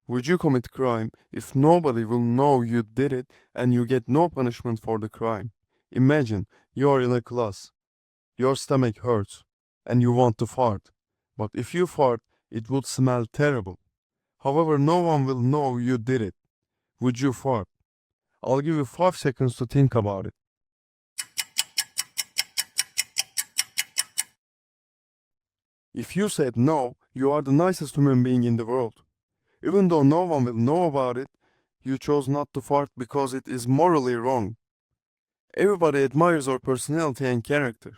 Would you commit crime if nobody will know you did it and you get no punishment for the crime? Imagine you are in a class, your stomach hurts, and you want to fart. But if you fart, it would smell terrible. However, no one will know you did it. Would you fart? I'll give you 5 seconds to think about it. If you said no, you are the nicest human being in the world. Even though no one will know about it, you chose not to fart because it is morally wrong. Everybody admires your personality and character.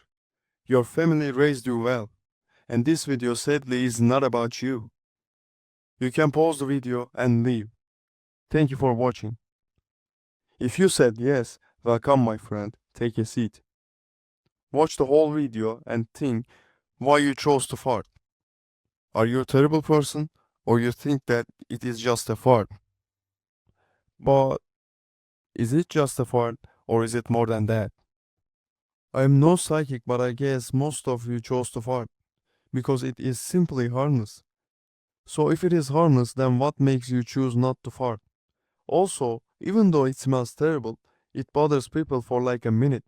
Your family raised you well, and this video sadly is not about you. You can pause the video and leave. Thank you for watching. If you said yes, welcome my friend, take a seat. Watch the whole video and think why you chose to fart. Are you a terrible person, or you think that it is just a fart? But is it just a fart, or is it more than that? I am no psychic, but I guess most of you chose to fart because it is simply harmless. So if it is harmless, then what makes you choose not to fart? Also, even though it smells terrible, it bothers people for like a minute.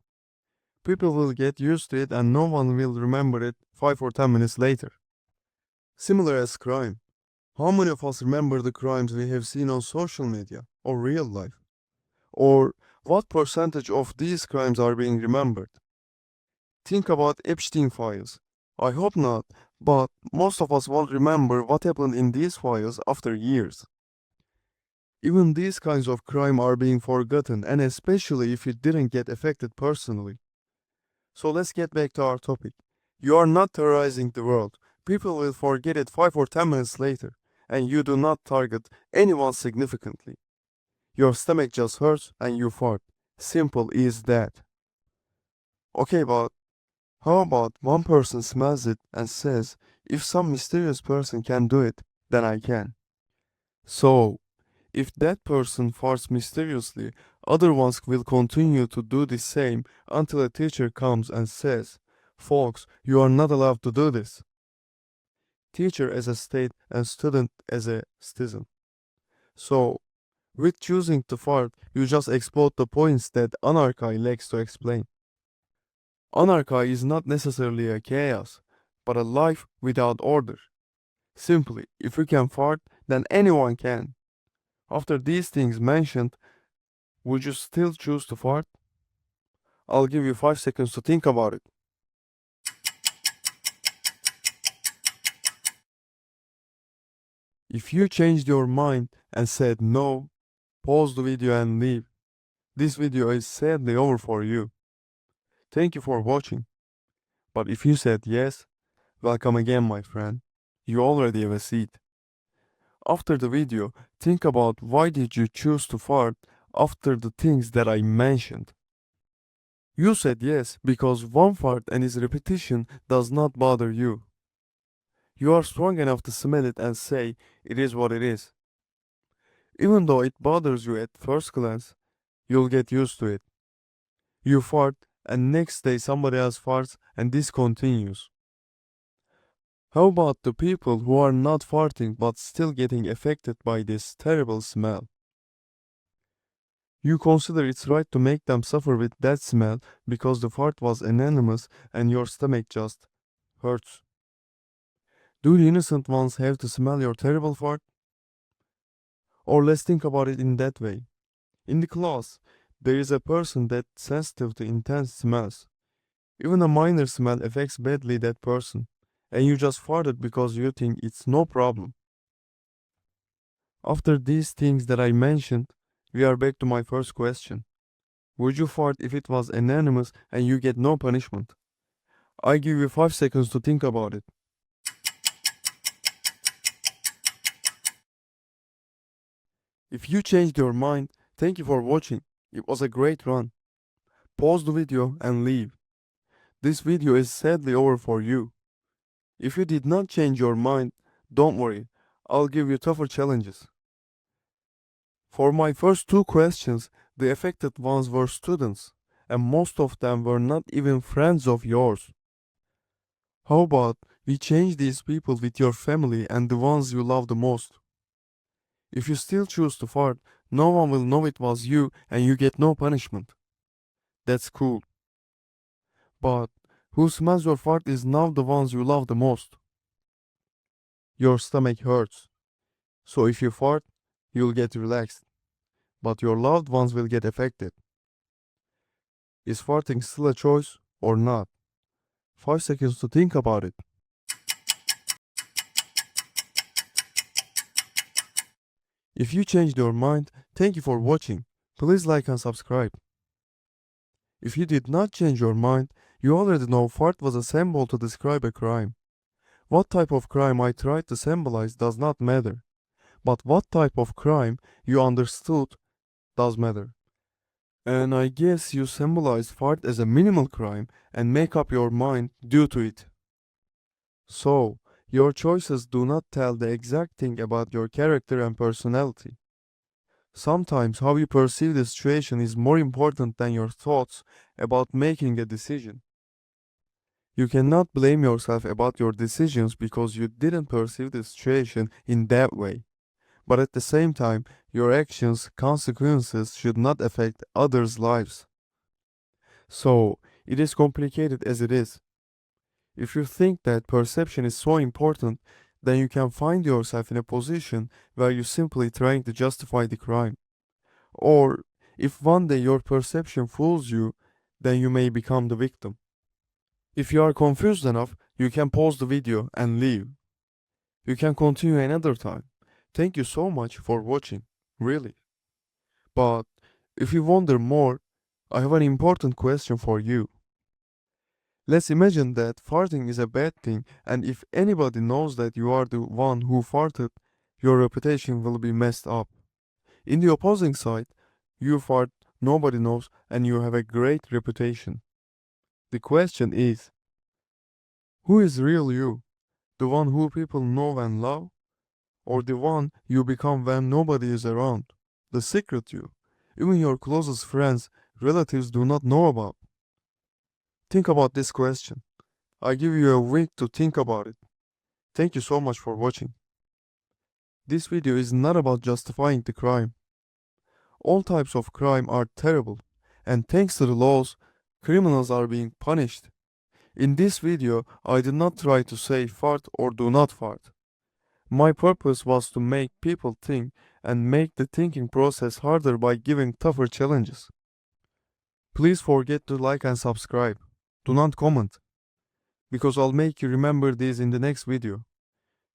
People will get used to it and no one will remember it 5 or 10 minutes later. Similar as crime. How many of us remember the crimes we have seen on social media or real life? Or what percentage of these crimes are being remembered? Think about Epstein files. I hope not, but most of us won't remember what happened in these files after years. Even these kinds of crime are being forgotten, and especially if you didn't get affected personally. So let's get back to our topic. You are not terrorizing the world. People will forget it 5 or 10 minutes later, and you do not target anyone significantly. Your stomach just hurts and you fart. Simple is that. Okay, but how about one person smells it and says, if some mysterious person can do it, then I can. So, if that person farts mysteriously, other ones will continue to do the same until a teacher comes and says, folks, you are not allowed to do this. Teacher as a state and student as a citizen. So, with choosing to fart, you just explode the points that anarchy likes to explain. Anarchy is not necessarily a chaos, but a life without order. Simply, if you can fart, then anyone can. After these things mentioned, would you still choose to fart? I'll give you 5 seconds to think about it. If you changed your mind and said no, pause the video and leave. This video is sadly over for you. Thank you for watching. But if you said yes, welcome again my friend. You already have a seat. After the video, think about why did you choose to fart after the things that I mentioned. You said yes because one fart and its repetition does not bother you. You are strong enough to smell it and say it is what it is. Even though it bothers you at first glance, you'll get used to it. You fart and next day somebody else farts and this continues. How about the people who are not farting but still getting affected by this terrible smell? You consider it's right to make them suffer with that smell because the fart was anonymous and your stomach just hurts. Do the innocent ones have to smell your terrible fart? Or let's think about it in that way. In the class, there is a person that's sensitive to intense smells. Even a minor smell affects badly that person, and you just farted because you think it's no problem. After these things that I mentioned, we are back to my first question. Would you fart if it was anonymous and you get no punishment? I give you 5 seconds to think about it. If you changed your mind, thank you for watching. It was a great run. Pause the video and leave. This video is sadly over for you. If you did not change your mind, don't worry. I'll give you tougher challenges. For my first two questions, the affected ones were students, and most of them were not even friends of yours. How about we change these people with your family and the ones you love the most? If you still choose to fart, no one will know it was you and you get no punishment. That's cool. But who smells your fart is now the ones you love the most. Your stomach hurts. So if you fart, you'll get relaxed. But your loved ones will get affected. Is farting still a choice or not? 5 seconds to think about it. If you changed your mind, thank you for watching. Please like and subscribe. If you did not change your mind, you already know fart was a symbol to describe a crime. What type of crime I tried to symbolize does not matter. But what type of crime you understood does matter. And I guess you symbolize fart as a minimal crime and make up your mind due to it. So, your choices do not tell the exact thing about your character and personality. Sometimes how you perceive the situation is more important than your thoughts about making a decision. You cannot blame yourself about your decisions because you didn't perceive the situation in that way. But at the same time, your actions' consequences should not affect others' lives. So, it is complicated as it is. If you think that perception is so important, then you can find yourself in a position where you're simply trying to justify the crime. Or, if one day your perception fools you, then you may become the victim. If you are confused enough, you can pause the video and leave. You can continue another time. Thank you so much for watching, really. But if you wonder more, I have an important question for you. Let's imagine that farting is a bad thing, and if anybody knows that you are the one who farted, your reputation will be messed up. In the opposing side, you fart, nobody knows, and you have a great reputation. The question is, who is real you? The one who people know and love? Or the one you become when nobody is around? The secret you, even your closest friends, relatives do not know about. Think about this question. I give you a week to think about it. Thank you so much for watching. This video is not about justifying the crime. All types of crime are terrible, and thanks to the laws, criminals are being punished. In this video, I did not try to say fart or do not fart. My purpose was to make people think and make the thinking process harder by giving tougher challenges. Please forget to like and subscribe. Do not comment, because I'll make you remember these in the next video.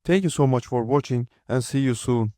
Thank you so much for watching and see you soon.